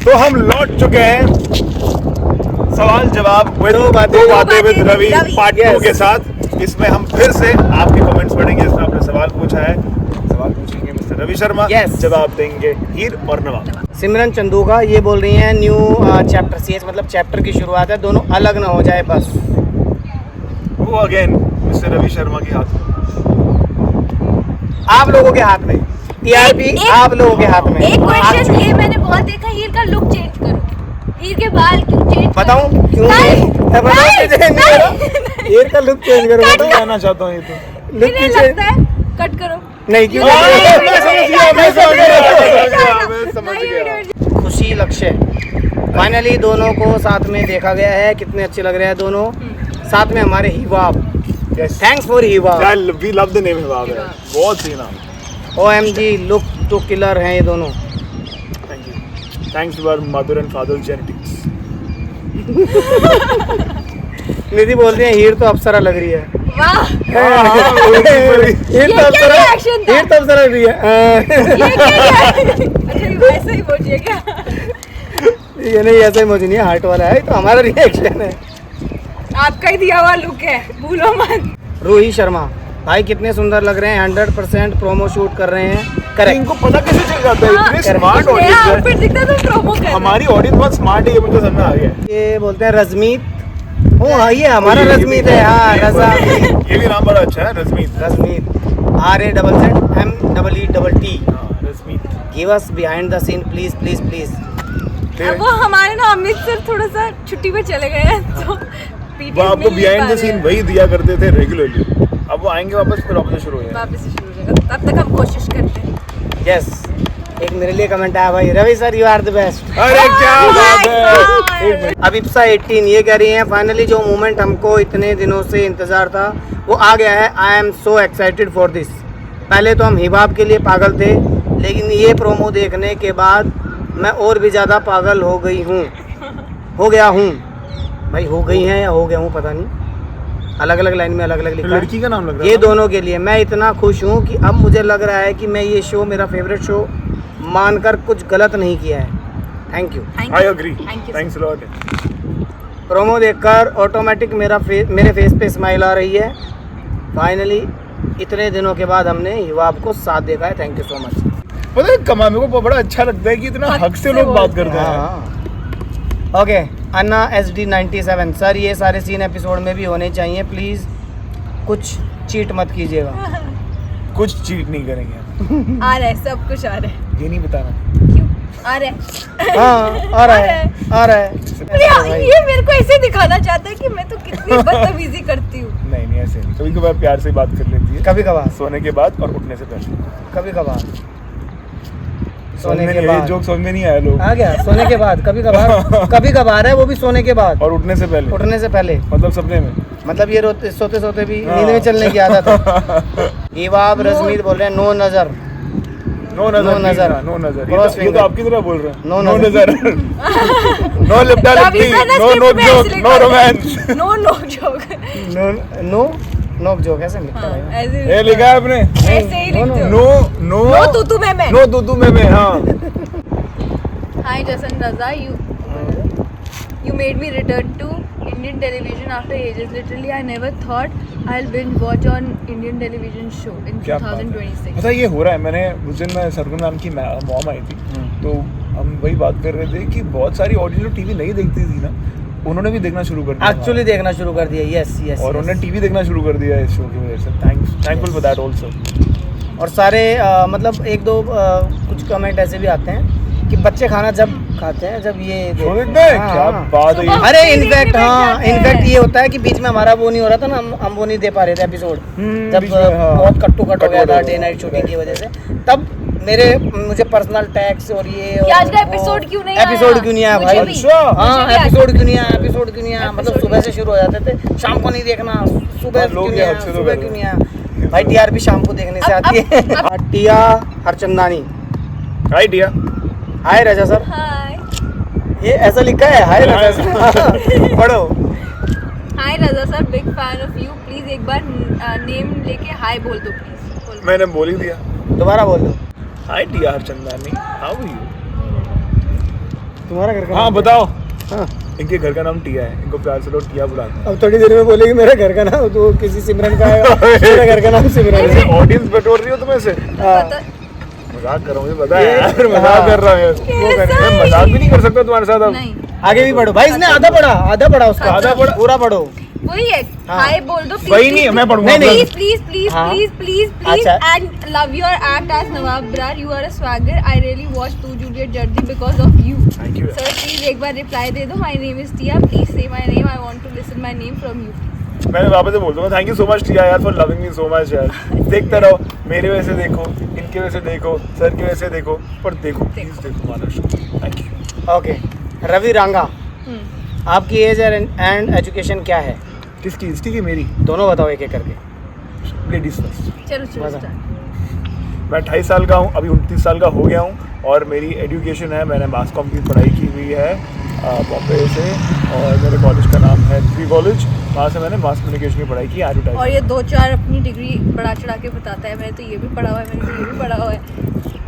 तो हम लौट चुके हैं सवाल जवाब दो बातें विद रवि पार्ट 2 के साथ। इसमें हम फिर से आपके कमेंट्स पढ़ेंगे जिसमें आपने सवाल पूछा है। सवाल पूछेंगे मिस्टर रवि शर्मा, जवाब देंगे हीर और नवा। सिमरन चंदूका ये बोल रही हैं न्यू चैप्टर सीएच मतलब चैप्टर की शुरुआत है, दोनों अलग ना हो जाए बस। वो अगेन मिस्टर रवि शर्मा के हाथ में, आप लोगों के हाथ में, टीआरपी आप लोगों के हाथ में। एक क्वेश्चन ये मैंने बहुत देखा, हीर का लुक चेंज करो, हीर के बाल क्यों चेंज? बताऊं क्यों? हीर का लुक चेंज करो, बताओ कहना चाहता हूँ। ये तो लुक नहीं लगता है, कट करो। नहीं क्यों? मैं समझ गया। खुशी लक्ष्य फाइनली दोनों को साथ में देखा गया है, कितने अच्छे लग रहे हैं दोनों साथ में। हमारे Hiwab, thanks for Hiwab, we love the name Hiwab है, बहुत सही नाम। OMG लुक टू किलर हैं ये दोनों। Thank you, thanks to our mother and father genetics. Nidhi बोल रही है हीर तो अप्सरा लग रही है। वाह, हीर तो अप्सरा लग रही है। अच्छा ऐसे ही बोलिए क्या? ये नहीं, ऐसा इमोजी नहीं है, हार्ट वाला है, तो हमारा रिएक्शन है। आपका ही दिया हुआ लुक है, भूलो मत। रूही शर्मा भाई कितने सुंदर लग रहे हैं, 100% प्रोमो शूट कर रहे हैं। करेक्ट। इनको पता कैसे चल जाता है? इतने स्मार्ट ऑडियंस फिर दिखता तो प्रोमो कर। हमारी ऑडियंस बहुत स्मार्ट है, ये मुझे समझ में आ गया। ये बोलते हैं रजमीत। ओ हाँ ये हमारा रजमीत है। हाँ रजा, ये भी नाम बड़ा अच्छा है, Razmeet. Razmeet RAZZMEET। Razmeet. Give us behind the scene please please please. अब वो हमारे ना अमृतसर थोड़ा सा छुट्टी पे चले गए हैं, तो वो आपको बिहाइंड द सीन वही दिया करते थे रेगुलरली। अब वो आएंगे वापस, फिर वापस शुरू हो जाएगा। वापस से शुरू हो जाएगा, तब तक हम कोशिश करते हैं। यस एक मेरे लिए कमेंट आया भाई, Ravi sir you are the best. अरे क्या बात है। अभिप्सा 18 ये कह रही हैं फाइनली जो मोमेंट हमको इतने दिनों से इंतजार था वो आ गया है। I am so excited for this. पहले तो हम हिबाब के लिए पागल थे, लेकिन ये प्रोमो देखने के बाद मैं और भी ज़्यादा पागल हो गया हूँ भाई। हो गई हैं या हो गया हूँ पता नहीं, अलग अलग लाइन में अलग अलग लिखा है। लड़की का नाम लग रहा है ये दोनों के लिए मैं इतना खुश हूँ कि अब मुझे लग रहा है कि मैं ये शो मेरा फेवरेट शो मानकर कुछ गलत नहीं किया है। Thank you. I agree, thanks a lot. Promo देखकर ऑटोमेटिक मेरे फेस पे स्माइल आ रही है। फाइनली इतने दिनों के बाद हमने हिवाब को साथ देखा है। Thank you so much. पता है कमा मेरे को बड़ा अच्छा लगता है कि इतना हक से लोग बात करते हैं। ओके अन्ना SD 97 सर ये सारे सीन एपिसोड में भी होने चाहिए प्लीज, कुछ चीट मत कीजिएगा। कुछ चीट नहीं करेंगे। आ रहा है, सब कुछ आ रहा है। ये नहीं बताना क्यों आ रहा है? हाँ आ रहा है। ये मेरे को ऐसे दिखाना चाहता है कि मैं तो कितनी बदतमीजी करती हूँ। नहीं ऐसे नहीं, कभी कभार प्यार से बात कर लेती है, कभी कभार सोने के बाद और उठने से पहले। कभी कभार सोने के बाद जोक समझ में नहीं आया लोग। आ गया सोने के बाद, कभी कभार है वो भी सोने के बाद और उठने से पहले मतलब सपने में, मतलब ये सोते सोते भी नींद में चलने की आदत है। हिवाब रजमीत बोल रहे हैं नो नजर। नो नजर ये तो आपकी तरह बोल रहे हैं। नो नजर नो लिप्टा लिप्टी, नो नोक जोक, नो रोमांस, नो नोक जोक ऐसे लिखा है। ये लिखा है आपने? ऐसे ही लिखते हो। नो तू मैं हाँ। Hi Jason Raza, you made me return to Indian television after ages. Literally, I never thought I'll binge watch on Indian television show in 2026. अच्छा ये हो रहा है। मैंने उस दिन सरगुन नाम की मॉम आई थी, तो हम वही बात कर रहे थे कि बहुत सारी ऑडियंस जो टीवी नहीं देखती थी ना, उन्होंने भी देखना शुरू कर दिया। एक्चुअली देखना शुरू कर दिया। यस और उन्होंने टीवी देखना शुरू कर दिया इस शो की वजह से। Thankful for that also. और सारे मतलब एक दो कुछ कमेंट ऐसे भी आते हैं कि बच्चे खाना जब खाते हैं जब ये क्या बात है। अरे इनफैक्ट ये होता है कि बीच में हमारा वो नहीं हो रहा था ना, हम वो नहीं दे पा रहे थे एपिसोड, जब बहुत कट हो गया था डे नाइट शूटिंग की वजह से, तब मुझे पर्सनल टैक्स और ये आज का एपिसोड क्यों नहीं आया भाई? हाँ एपिसोड क्यों नहीं आया मतलब सुबह से शुरू हो जाते थे, शाम को नहीं देखना, सुबह क्यों नहीं आया भाई? TRP शाम को देखने से आती है। टिया हरचंदानी, हाय टिया। हाय रजा सर। हाय, ये ऐसा लिखा है हाय रजा सर। पढ़ो। Hi Raza sir, big fan of you. Please एक बार नेम लेके हाय बोल दो प्लीज। मैंने बोल ही दिया, दोबारा बोल दो। हाय टिया हरचंदानी, हाउ आर यू? तुम्हारा घर का हाँ नाम बताओ। हाँ। इनके घर का नाम टिया है, इनको प्यार से लोग टिया बुलाते हैं। अब थोड़ी देर में बोलेगी मेरे घर का नाम, तो किसी सिमरन का आएगा, मेरे घर का नाम सिमरन है। ऑडियंस बटोर रही हो तुम्हें से? हाँ। पता मजाक कर रहा हूँ, मुझे पता है ये- यार, मजाक कर रहा हूँ यार। वो कर कैसा मैं मजाक भी नहीं कर सकता तुम्हारे साथ अब। नहीं आगे भी पढ़ो भाई, इसने आधा पढ़ा उसका, आधा पढ़ा? पूरा पढ़ो। वही है। हाँ। हाय बोल दो वही नहीं, मैं पढ़ूंगा। नहीं। प्लीज हाँ। प्लीज अच्छा। And love your act as Nawab Brar, you are a swagger, I really watch Tu Juliet Jatt Di because of you. Thank you. Sir please एक बार रिप्लाई दे दो, my name is Tia, please say my name, I want to listen my name from you. मैंने वापस से बोल दूंगा, thank you so much Tia यार for loving me so much यार। देखते रहो, मेरे वैसे देखो, इनके वैसे देखो, सर के वैसे देखो, पर देखो प्लीज देखो Manas. Thank you. Okay, Ravi Ranga, आपकी एज एंड एजुकेशन क्या है? किसकी? इसकी की मेरी? दोनों बताओ एक एक करके। Ladies first. चलो चलो मजा। start। मैं 28 साल का हूँ, अभी 29 साल का हो गया हूँ, और मेरी एजुकेशन है, मैंने मास कॉम की पढ़ाई की हुई है बॉम्बे से, और मेरे कॉलेज का नाम है थ्री कॉलेज, वहाँ से मैंने मास कम्युनिकेशन की पढ़ाई की, और एडवर्टाइजिंग। ये 2-4 अपनी डिग्री बढ़ा चढ़ा के बताता है, मैंने तो ये भी पढ़ा हुआ है, मैंने तो ये भी पढ़ा हुआ है।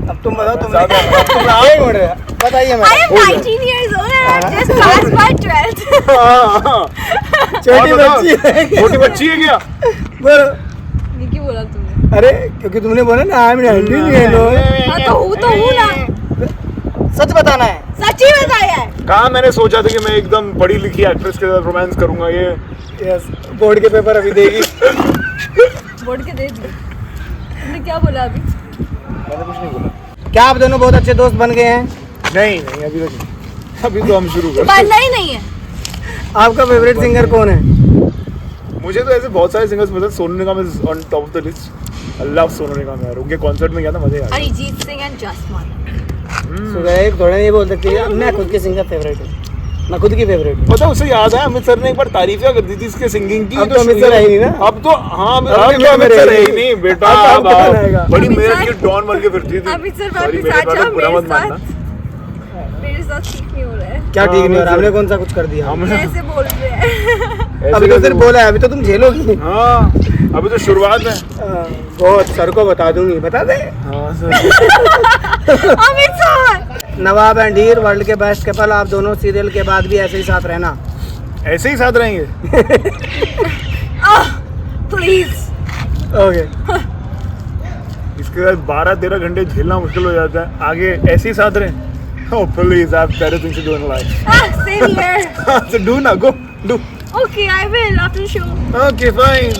अब तुम बताओ, तुम ज्यादा- एक मिनट बताइए I मैं। am 19 years old and I just passed my 12th. छोटी बच्ची है। छोटी बच्ची है क्या? बोलो। ये क्यों बोला तुमने? अरे क्योंकि तुमने बोला ना आई एम 19 years old। हाँ तो हूँ ना, सच बताना है। सच्ची बताया है। कहाँ मैंने सोचा था कि मैं एकदम पढ़ी लिखी एक्ट्रेस के साथ रोमांस करूंगा, ये यस, बोर्ड के पेपर अभी देगी। बोर्ड के दे दी। तुमने क्या बोला अभी? मैंने कुछ नहीं बोला। क्या आप दोनों बहुत अच्छे दोस्त बन गए हैं? नहीं नहीं, अभी तक नहीं, अभी तो हम शुरू कर। बनना ही नहीं है। आपका फेवरेट सिंगर कौन है? मुझे तो ऐसे बहुत सारे सिंगर्स पसंद, Sonu Nigam is on top of the list. I love Sonu Nigam यार, उनके कॉन्सर्ट में गया था, मजे आ गए। अरिजीत सिंह एंड जसमान। सुबह थोड़ा ये बोल सकती है मैं खुद की सिंगर फेवरेट हूँ, मैं खुद की फेवरेट हूँ। पता है, उससे याद है अमित सर ने एक बार तारीफिया कर दी थी इसके सिंगिंग की। अब तो अमित सर है ही नहीं ना। अब तो हाँ, अब अमित तो अमित सर सर है है ही ही नहीं बेटा। अब अब कौन आएगा? बड़ी अमित मेहनत सर- की डॉन बन के फिरती थी। अमित सर Sorry, वापस मेरे आ बारे जाओ में बुरा मेरे मत मानना। साथ। मेरे साथ ठीक नहीं हो रहा है। क्या ठीक नहीं हो रहा? हाँ, हमने कौन सा कुछ कर दिया? हमने कैसे बोल रहे हैं? अभी तो सिर्फ बोला है, अभी तो तुम झेलोगी। हाँ, अभी तो शुरुआत है। बहुत सर को बता दूंगी, बता दे। हाँ sir. Amit sir. Nawab and Heer world के बेस्ट कपल, आप दोनों सीरियल के बाद भी ऐसे ही साथ रहना। ऐसे ही साथ रहेंगे। प्लीज। ओके। इसके बाद 12-13 घंटे झेलना मुश्किल हो जाता है, आगे ऐसे ही साथ रहें। Oh please, I have better things to do in life. Same here. So do ना, go, do. Okay, I will after the show. Okay, fine.